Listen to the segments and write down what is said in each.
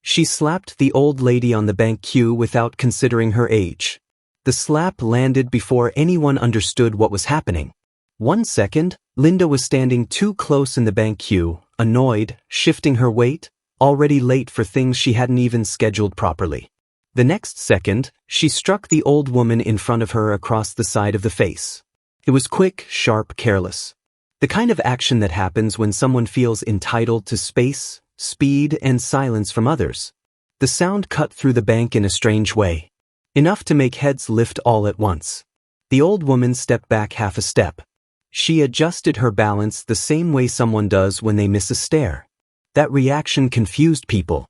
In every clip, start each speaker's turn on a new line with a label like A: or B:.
A: She slapped the old lady on the bank queue without considering her age. The slap landed before anyone understood what was happening. 1 second, Linda was standing too close in the bank queue, annoyed, shifting her weight, already late for things she hadn't even scheduled properly. The next second, she struck the old woman in front of her across the side of the face. It was quick, sharp, careless. The kind of action that happens when someone feels entitled to space, speed, and silence from others. The sound cut through the bank in a strange way. Enough to make heads lift all at once. The old woman stepped back half a step. She adjusted her balance the same way someone does when they miss a stare. That reaction confused people.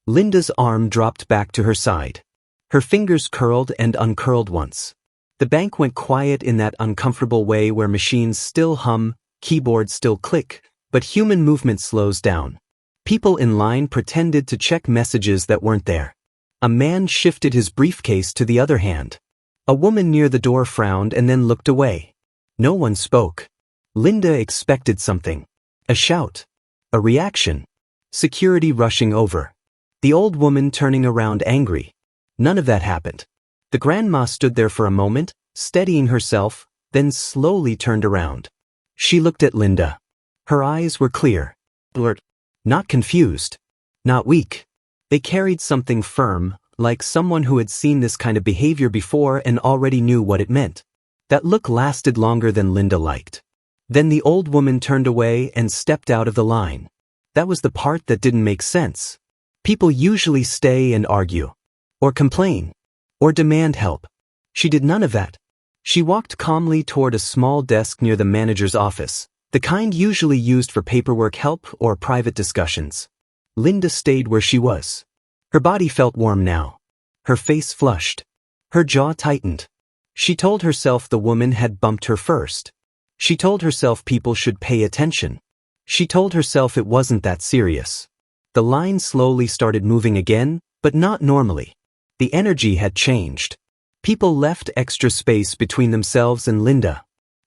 A: Linda's arm dropped back to her side. Her fingers curled and uncurled once. The bank went quiet in that uncomfortable way where machines still hum, keyboards still click, but human movement slows down. People in line pretended to check messages that weren't there. A man shifted his briefcase to the other hand. A woman near the door frowned and then looked away. No one spoke. Linda expected something. A shout. A reaction. Security rushing over. The old woman turning around angry. None of that happened. The grandma stood there for a moment, steadying herself, then slowly turned around. She looked at Linda. Her eyes were clear. Alert. Not confused. Not weak. They carried something firm, like someone who had seen this kind of behavior before and already knew what it meant. That look lasted longer than Linda liked. Then the old woman turned away and stepped out of the line. That was the part that didn't make sense. People usually stay and argue. Or complain. Or demand help. She did none of that. She walked calmly toward a small desk near the manager's office, the kind usually used for paperwork help or private discussions. Linda stayed where she was. Her body felt warm now. Her face flushed. Her jaw tightened. She told herself the woman had bumped her first. She told herself people should pay attention. She told herself it wasn't that serious. The line slowly started moving again, but not normally. The energy had changed. People left extra space between themselves and Linda.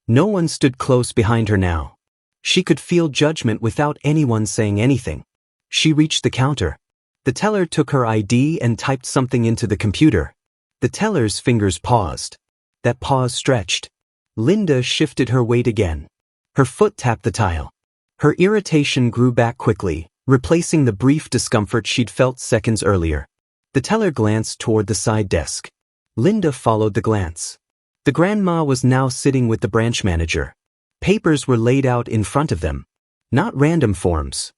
A: No one stood close behind her now. She could feel judgment without anyone saying anything. She reached the counter. The teller took her ID and typed something into the computer. The teller's fingers paused. That pause stretched. Linda shifted her weight again. Her foot tapped the tile. Her irritation grew back quickly, replacing the brief discomfort she'd felt seconds earlier. The teller glanced toward the side desk. Linda followed the glance. The grandma was now sitting with the branch manager. Papers were laid out in front of them. Not random forms.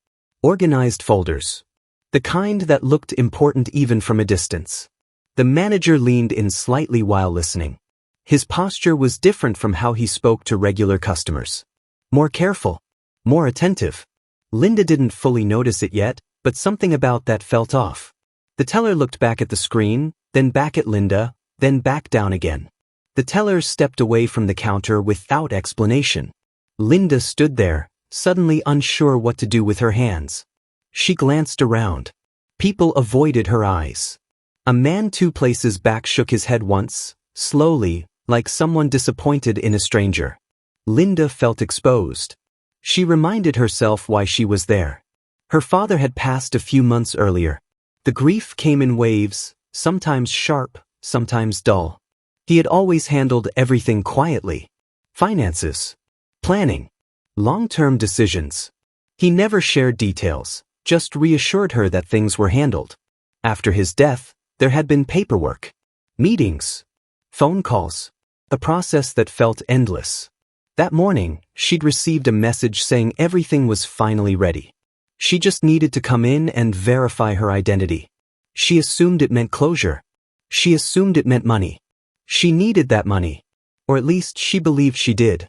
A: Organized folders. The kind that looked important even from a distance. The manager leaned in slightly while listening. His posture was different from how he spoke to regular customers. More careful. More attentive. Linda didn't fully notice it yet, but something about that felt off. The teller looked back at the screen, then back at Linda, then back down again. The teller stepped away from the counter without explanation. Linda stood there, suddenly unsure what to do with her hands. She glanced around. People avoided her eyes. A man 2 places back shook his head once, slowly, like someone disappointed in a stranger. Linda felt exposed. She reminded herself why she was there. Her father had passed a few months earlier. The grief came in waves, sometimes sharp, sometimes dull. He had always handled everything quietly. Finances. Planning. Long-term decisions. He never shared details, just reassured her that things were handled. After his death, there had been paperwork. Meetings. Phone calls. A process that felt endless. That morning, she'd received a message saying everything was finally ready. She just needed to come in and verify her identity. She assumed it meant closure. She assumed it meant money. She needed that money. Or at least she believed she did.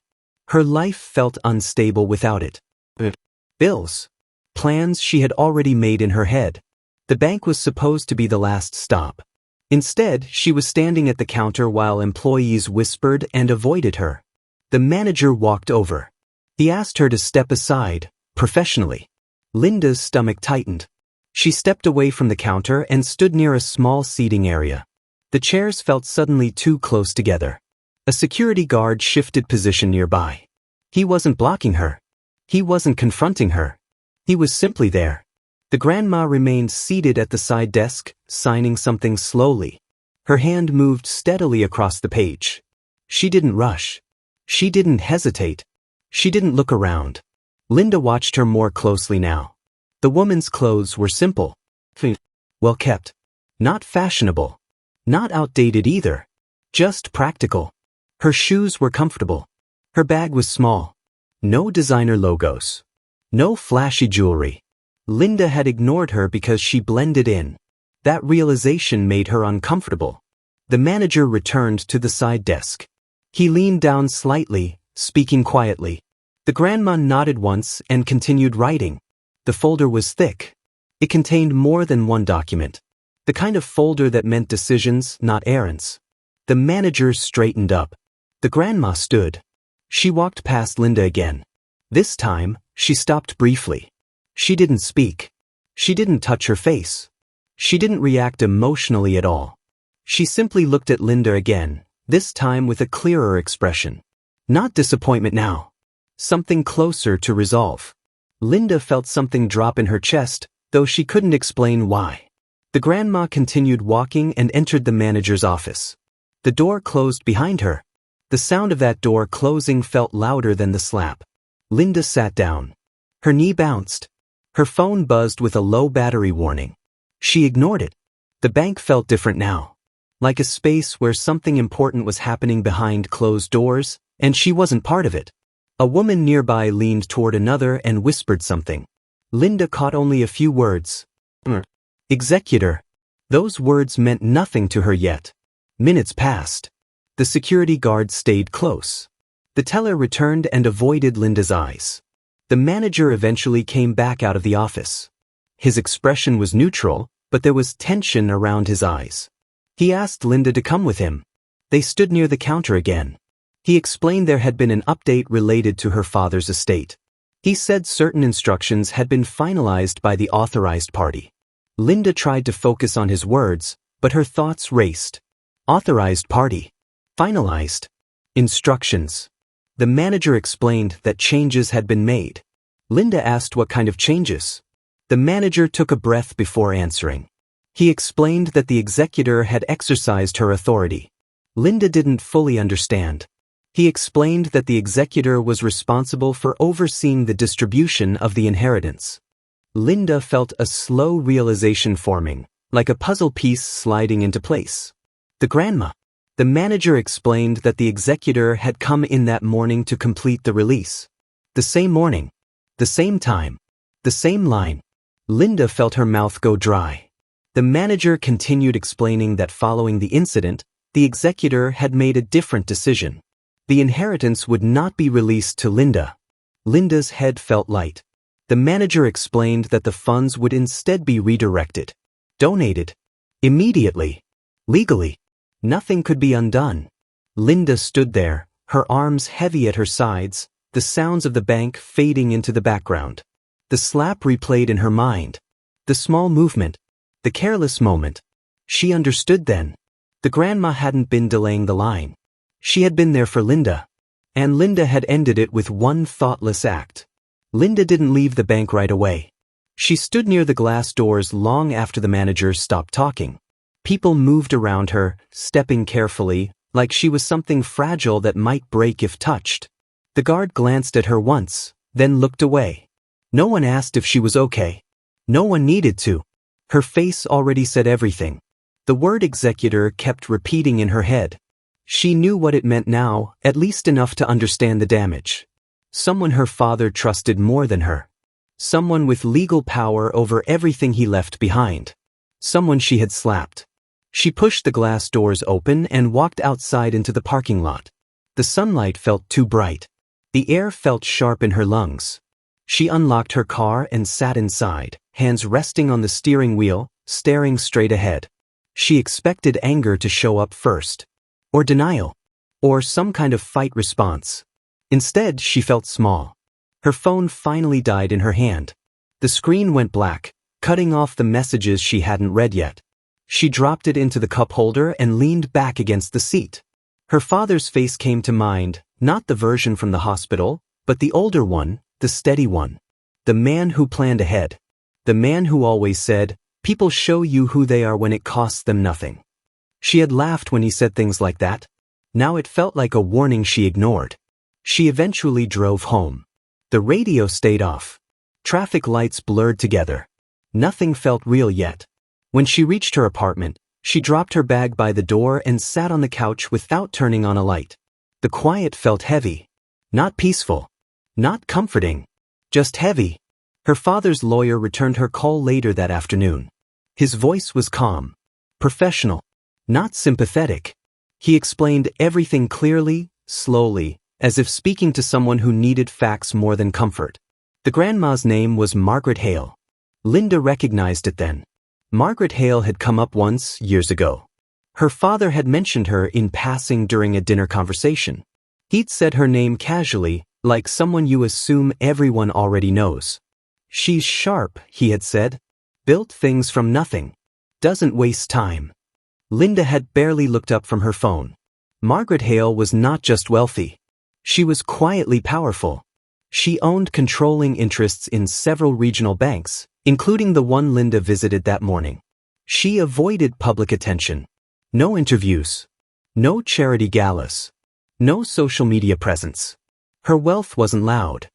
A: Her life felt unstable without it. Bills. Plans she had already made in her head. The bank was supposed to be the last stop. Instead, she was standing at the counter while employees whispered and avoided her. The manager walked over. He asked her to step aside, professionally. Linda's stomach tightened. She stepped away from the counter and stood near a small seating area. The chairs felt suddenly too close together. A security guard shifted position nearby. He wasn't blocking her. He wasn't confronting her. He was simply there. The grandma remained seated at the side desk, signing something slowly. Her hand moved steadily across the page. She didn't rush. She didn't hesitate. She didn't look around. Linda watched her more closely now. The woman's clothes were simple. Well kept. Not fashionable. Not outdated either. Just practical. Her shoes were comfortable. Her bag was small. No designer logos. No flashy jewelry. Linda had ignored her because she blended in. That realization made her uncomfortable. The manager returned to the side desk. He leaned down slightly, speaking quietly. The grandma nodded once and continued writing. The folder was thick. It contained more than one document. The kind of folder that meant decisions, not errands. The manager straightened up. The grandma stood. She walked past Linda again. This time, she stopped briefly. She didn't speak. She didn't touch her face. She didn't react emotionally at all. She simply looked at Linda again, this time with a clearer expression. Not disappointment now. Something closer to resolve. Linda felt something drop in her chest, though she couldn't explain why. The grandma continued walking and entered the manager's office. The door closed behind her. The sound of that door closing felt louder than the slap. Linda sat down. Her knee bounced. Her phone buzzed with a low battery warning. She ignored it. The bank felt different now. Like a space where something important was happening behind closed doors, and she wasn't part of it. A woman nearby leaned toward another and whispered something. Linda caught only a few words. Executor. Those words meant nothing to her yet. Minutes passed. The security guard stayed close. The teller returned and avoided Linda's eyes. The manager eventually came back out of the office. His expression was neutral, but there was tension around his eyes. He asked Linda to come with him. They stood near the counter again. He explained there had been an update related to her father's estate. He said certain instructions had been finalized by the authorized party. Linda tried to focus on his words, but her thoughts raced. Authorized party. Finalized. Instructions. The manager explained that changes had been made. Linda asked what kind of changes. The manager took a breath before answering. He explained that the executor had exercised her authority. Linda didn't fully understand. He explained that the executor was responsible for overseeing the distribution of the inheritance. Linda felt a slow realization forming, like a puzzle piece sliding into place. The grandma. The manager explained that the executor had come in that morning to complete the release. The same morning. The same time. The same line. Linda felt her mouth go dry. The manager continued explaining that following the incident, the executor had made a different decision. The inheritance would not be released to Linda. Linda's head felt light. The manager explained that the funds would instead be redirected. Donated. Immediately. Legally. Nothing could be undone. Linda stood there, her arms heavy at her sides, the sounds of the bank fading into the background. The slap replayed in her mind. The small movement. The careless moment. She understood then. The grandma hadn't been delaying the line. She had been there for Linda. And Linda had ended it with one thoughtless act. Linda didn't leave the bank right away. She stood near the glass doors long after the manager stopped talking. People moved around her, stepping carefully, like she was something fragile that might break if touched. The guard glanced at her once, then looked away. No one asked if she was okay. No one needed to. Her face already said everything. The word executor kept repeating in her head. She knew what it meant now, at least enough to understand the damage. Someone her father trusted more than her. Someone with legal power over everything he left behind. Someone she had slapped. She pushed the glass doors open and walked outside into the parking lot. The sunlight felt too bright. The air felt sharp in her lungs. She unlocked her car and sat inside, hands resting on the steering wheel, staring straight ahead. She expected anger to show up first. Or denial. Or some kind of fight response. Instead, she felt small. Her phone finally died in her hand. The screen went black, cutting off the messages she hadn't read yet. She dropped it into the cup holder and leaned back against the seat. Her father's face came to mind, not the version from the hospital, but the older one, the steady one. The man who planned ahead. The man who always said, "People show you who they are when it costs them nothing." She had laughed when he said things like that. Now it felt like a warning she ignored. She eventually drove home. The radio stayed off. Traffic lights blurred together. Nothing felt real yet. When she reached her apartment, she dropped her bag by the door and sat on the couch without turning on a light. The quiet felt heavy. Not peaceful. Not comforting. Just heavy. Her father's lawyer returned her call later that afternoon. His voice was calm. Professional. Not sympathetic. He explained everything clearly, slowly, as if speaking to someone who needed facts more than comfort. The grandma's name was Margaret Hale. Linda recognized it then. Margaret Hale had come up once, years ago. Her father had mentioned her in passing during a dinner conversation. He'd said her name casually, like someone you assume everyone already knows. "She's sharp," he had said. "Built things from nothing. Doesn't waste time." Linda had barely looked up from her phone. Margaret Hale was not just wealthy. She was quietly powerful. She owned controlling interests in several regional banks, including the one Linda visited that morning. She avoided public attention. No interviews. No charity galas. No social media presence. Her wealth wasn't loud.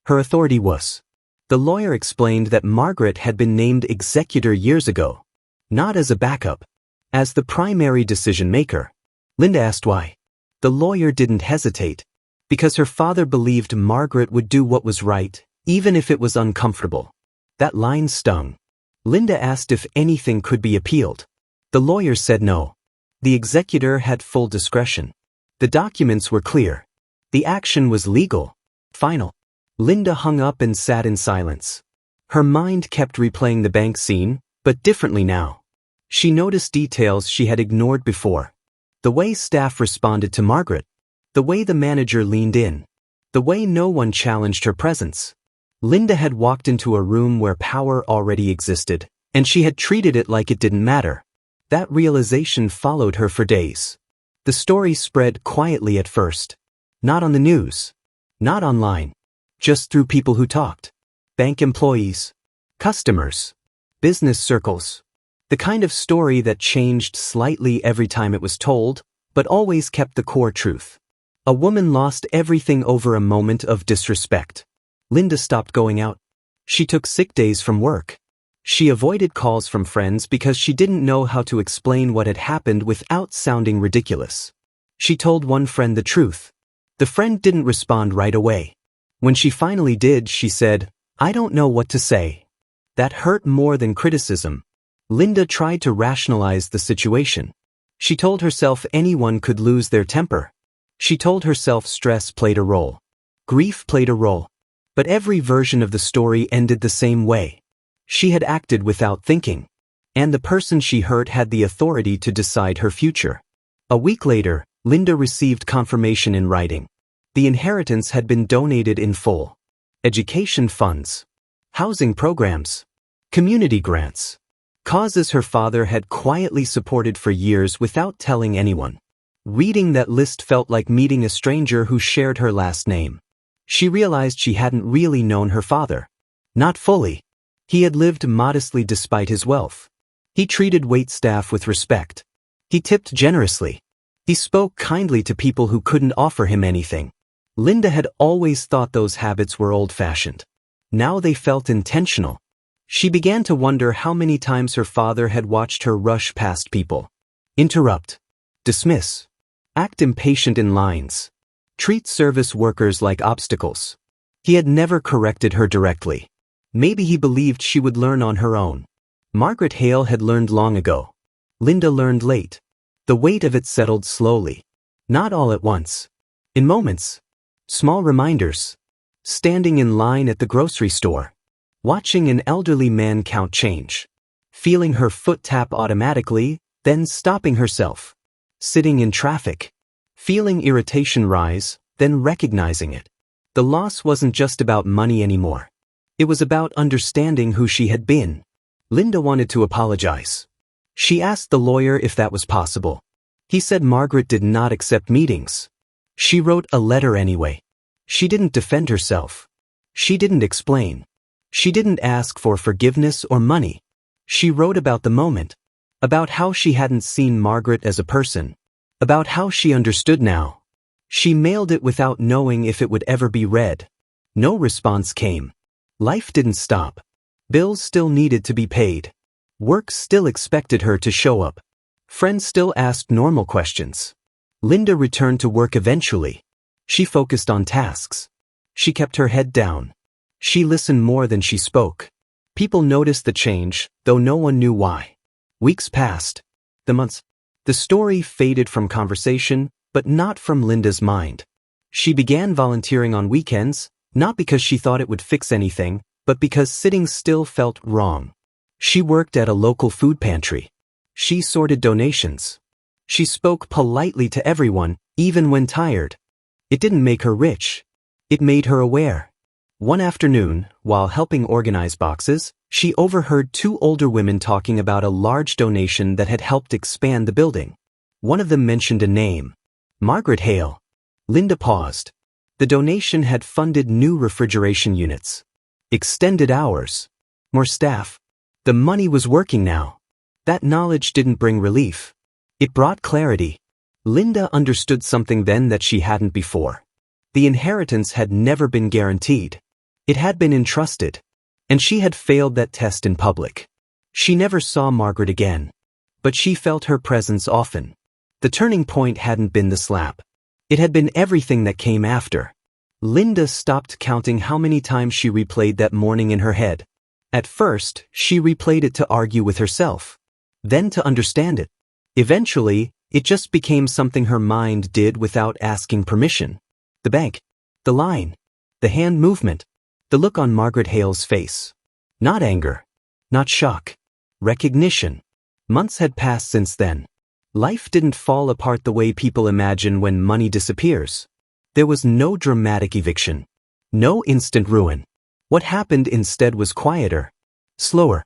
A: Her authority was. The lawyer explained that Margaret had been named executor years ago. Not as a backup. As the primary decision maker. Linda asked why. The lawyer didn't hesitate. Because her father believed Margaret would do what was right, even if it was uncomfortable. That line stung. Linda asked if anything could be appealed. The lawyer said no. The executor had full discretion. The documents were clear. The action was legal. Final. Linda hung up and sat in silence. Her mind kept replaying the bank scene, but differently now. She noticed details she had ignored before. The way staff responded to Margaret. The way the manager leaned in. The way no one challenged her presence. Linda had walked into a room where power already existed, and she had treated it like it didn't matter. That realization followed her for days. The story spread quietly at first. Not on the news. Not online. Just through people who talked. Bank employees. Customers. Business circles. The kind of story that changed slightly every time it was told, but always kept the core truth. A woman lost everything over a moment of disrespect. Linda stopped going out. She took sick days from work. She avoided calls from friends because she didn't know how to explain what had happened without sounding ridiculous. She told one friend the truth. The friend didn't respond right away. When she finally did, she said, "I don't know what to say." That hurt more than criticism. Linda tried to rationalize the situation. She told herself anyone could lose their temper. She told herself stress played a role. Grief played a role. But every version of the story ended the same way. She had acted without thinking. And the person she hurt had the authority to decide her future. A week later, Linda received confirmation in writing. The inheritance had been donated in full. Education funds. Housing programs. Community grants. Causes her father had quietly supported for years without telling anyone. Reading that list felt like meeting a stranger who shared her last name. She realized she hadn't really known her father. Not fully. He had lived modestly despite his wealth. He treated waitstaff with respect. He tipped generously. He spoke kindly to people who couldn't offer him anything. Linda had always thought those habits were old-fashioned. Now they felt intentional. She began to wonder how many times her father had watched her rush past people. Interrupt. Dismiss. Act impatient in lines. Treat service workers like obstacles. He had never corrected her directly. Maybe he believed she would learn on her own. Margaret Hale had learned long ago. Linda learned late. The weight of it settled slowly. Not all at once. In moments. Small reminders. Standing in line at the grocery store. Watching an elderly man count change. Feeling her foot tap automatically, then stopping herself. Sitting in traffic. Feeling irritation rise, then recognizing it. The loss wasn't just about money anymore. It was about understanding who she had been. Linda wanted to apologize. She asked the lawyer if that was possible. He said Margaret did not accept meetings. She wrote a letter anyway. She didn't defend herself. She didn't explain. She didn't ask for forgiveness or money. She wrote about the moment, about how she hadn't seen Margaret as a person, about how she understood now. She mailed it without knowing if it would ever be read. No response came. Life didn't stop. Bills still needed to be paid. Work still expected her to show up. Friends still asked normal questions. Linda returned to work eventually. She focused on tasks. She kept her head down. She listened more than she spoke. People noticed the change, though no one knew why. Weeks passed. The months. The story faded from conversation, but not from Linda's mind. She began volunteering on weekends, not because she thought it would fix anything, but because sitting still felt wrong. She worked at a local food pantry. She sorted donations. She spoke politely to everyone, even when tired. It didn't make her rich. It made her aware. One afternoon, while helping organize boxes, she overheard two older women talking about a large donation that had helped expand the building. One of them mentioned a name. Margaret Hale. Linda paused. The donation had funded new refrigeration units. Extended hours. More staff. The money was working now. That knowledge didn't bring relief. It brought clarity. Linda understood something then that she hadn't before. The inheritance had never been guaranteed. It had been entrusted. And she had failed that test in public. She never saw Margaret again. But she felt her presence often. The turning point hadn't been the slap. It had been everything that came after. Linda stopped counting how many times she replayed that morning in her head. At first, she replayed it to argue with herself. Then to understand it. Eventually, it just became something her mind did without asking permission. The bank. The line. The hand movement. The look on Margaret Hale's face. Not anger. Not shock. Recognition. Months had passed since then. Life didn't fall apart the way people imagine when money disappears. There was no dramatic eviction. No instant ruin. What happened instead was quieter. Slower.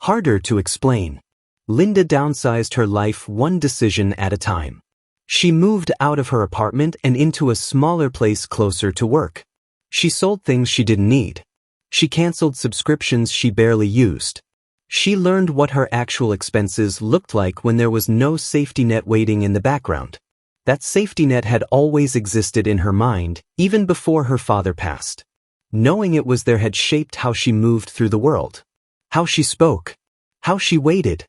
A: Harder to explain. Linda downsized her life one decision at a time. She moved out of her apartment and into a smaller place closer to work. She sold things she didn't need. She canceled subscriptions she barely used. She learned what her actual expenses looked like when there was no safety net waiting in the background. That safety net had always existed in her mind, even before her father passed. Knowing it was there had shaped how she moved through the world. How she spoke. How she waited.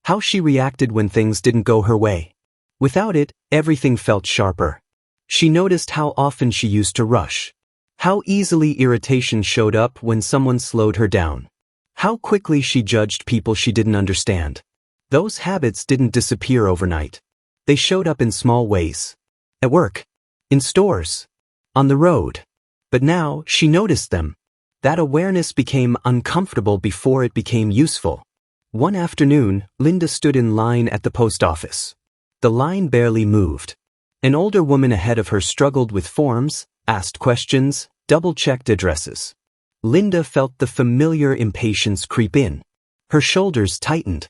A: How she reacted when things didn't go her way. Without it, everything felt sharper. She noticed how often she used to rush. How easily irritation showed up when someone slowed her down. How quickly she judged people she didn't understand. Those habits didn't disappear overnight. They showed up in small ways. At work. In stores. On the road. But now, she noticed them. That awareness became uncomfortable before it became useful. One afternoon, Linda stood in line at the post office. The line barely moved. An older woman ahead of her struggled with forms, asked questions, double-checked addresses. Linda felt the familiar impatience creep in. Her shoulders tightened.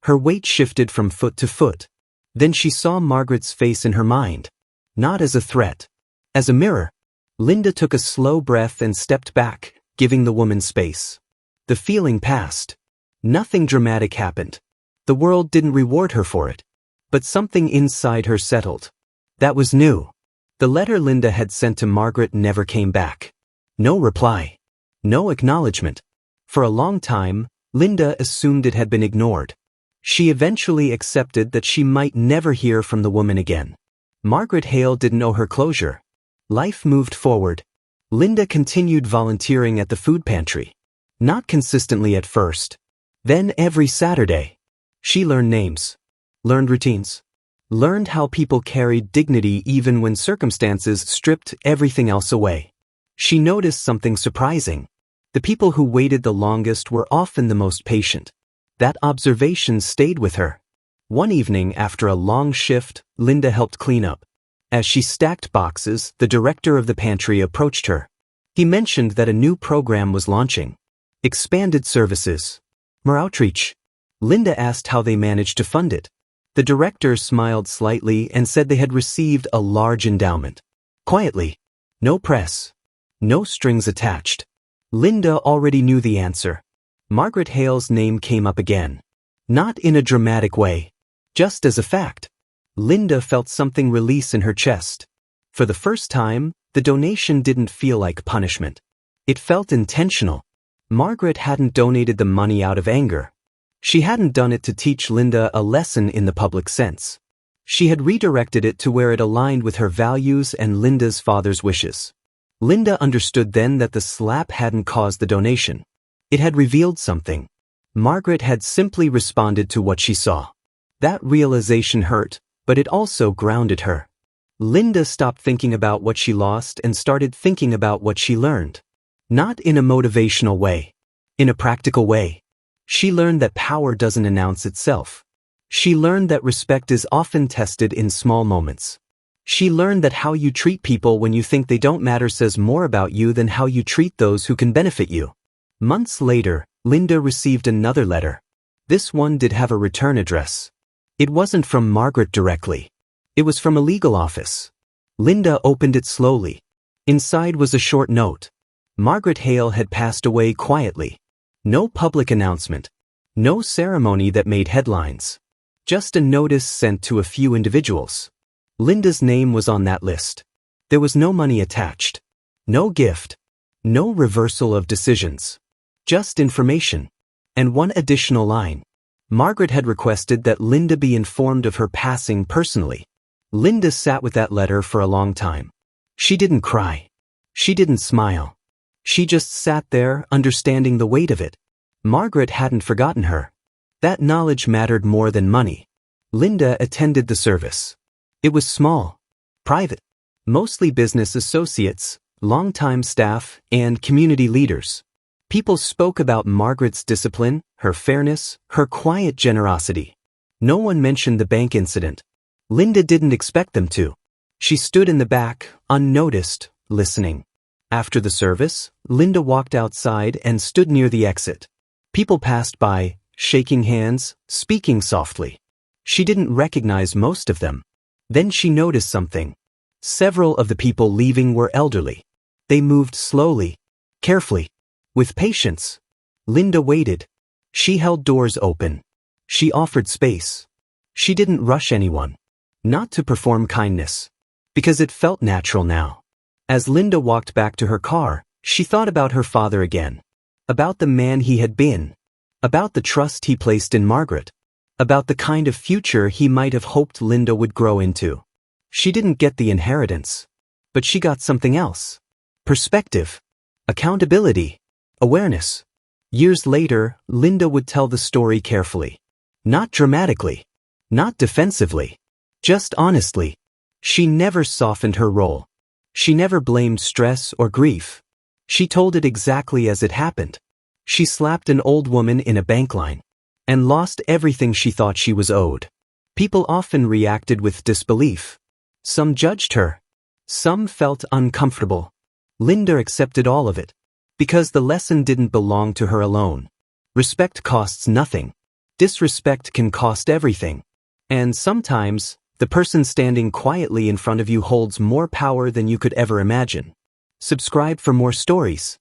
A: Her weight shifted from foot to foot. Then she saw Margaret's face in her mind. Not as a threat. As a mirror. Linda took a slow breath and stepped back, giving the woman space. The feeling passed. Nothing dramatic happened. The world didn't reward her for it. But something inside her settled. That was new. The letter Linda had sent to Margaret never came back. No reply. No acknowledgement. For a long time, Linda assumed it had been ignored. She eventually accepted that she might never hear from the woman again. Margaret Hale didn't owe her closure. Life moved forward. Linda continued volunteering at the food pantry. Not consistently at first. Then every Saturday. She learned names. Learned routines. Learned how people carried dignity even when circumstances stripped everything else away. She noticed something surprising. The people who waited the longest were often the most patient. That observation stayed with her. One evening after a long shift, Linda helped clean up. As she stacked boxes, the director of the pantry approached her. He mentioned that a new program was launching. Expanded services. More outreach. Linda asked how they managed to fund it. The director smiled slightly and said they had received a large endowment. Quietly. No press. No strings attached. Linda already knew the answer. Margaret Hale's name came up again. Not in a dramatic way. Just as a fact. Linda felt something release in her chest. For the first time, the donation didn't feel like punishment. It felt intentional. Margaret hadn't donated the money out of anger. She hadn't done it to teach Linda a lesson in the public sense. She had redirected it to where it aligned with her values and Linda's father's wishes. Linda understood then that the slap hadn't caused the donation. It had revealed something. Margaret had simply responded to what she saw. That realization hurt, but it also grounded her. Linda stopped thinking about what she lost and started thinking about what she learned. Not in a motivational way. In a practical way. She learned that power doesn't announce itself. She learned that respect is often tested in small moments. She learned that how you treat people when you think they don't matter says more about you than how you treat those who can benefit you. Months later, Linda received another letter. This one did have a return address. It wasn't from Margaret directly. It was from a legal office. Linda opened it slowly. Inside was a short note. Margaret Hale had passed away quietly. No public announcement. No ceremony that made headlines. Just a notice sent to a few individuals. Linda's name was on that list. There was no money attached. No gift. No reversal of decisions. Just information. And one additional line. Margaret had requested that Linda be informed of her passing personally. Linda sat with that letter for a long time. She didn't cry. She didn't smile. She just sat there, understanding the weight of it. Margaret hadn't forgotten her. That knowledge mattered more than money. Linda attended the service. It was small, private, mostly business associates, longtime staff, and community leaders. People spoke about Margaret's discipline, her fairness, her quiet generosity. No one mentioned the bank incident. Linda didn't expect them to. She stood in the back, unnoticed, listening. After the service, Linda walked outside and stood near the exit. People passed by, shaking hands, speaking softly. She didn't recognize most of them. Then she noticed something. Several of the people leaving were elderly. They moved slowly, carefully, with patience. Linda waited. She held doors open. She offered space. She didn't rush anyone. Not to perform kindness. Because it felt natural now. As Linda walked back to her car, she thought about her father again. About the man he had been. About the trust he placed in Margaret. About the kind of future he might have hoped Linda would grow into. She didn't get the inheritance. But she got something else. Perspective. Accountability. Awareness. Years later, Linda would tell the story carefully. Not dramatically. Not defensively. Just honestly. She never softened her role. She never blamed stress or grief. She told it exactly as it happened. She slapped an old woman in a bank line. And lost everything she thought she was owed. People often reacted with disbelief. Some judged her. Some felt uncomfortable. Linda accepted all of it. Because the lesson didn't belong to her alone. Respect costs nothing. Disrespect can cost everything. And sometimes, the person standing quietly in front of you holds more power than you could ever imagine. Subscribe for more stories.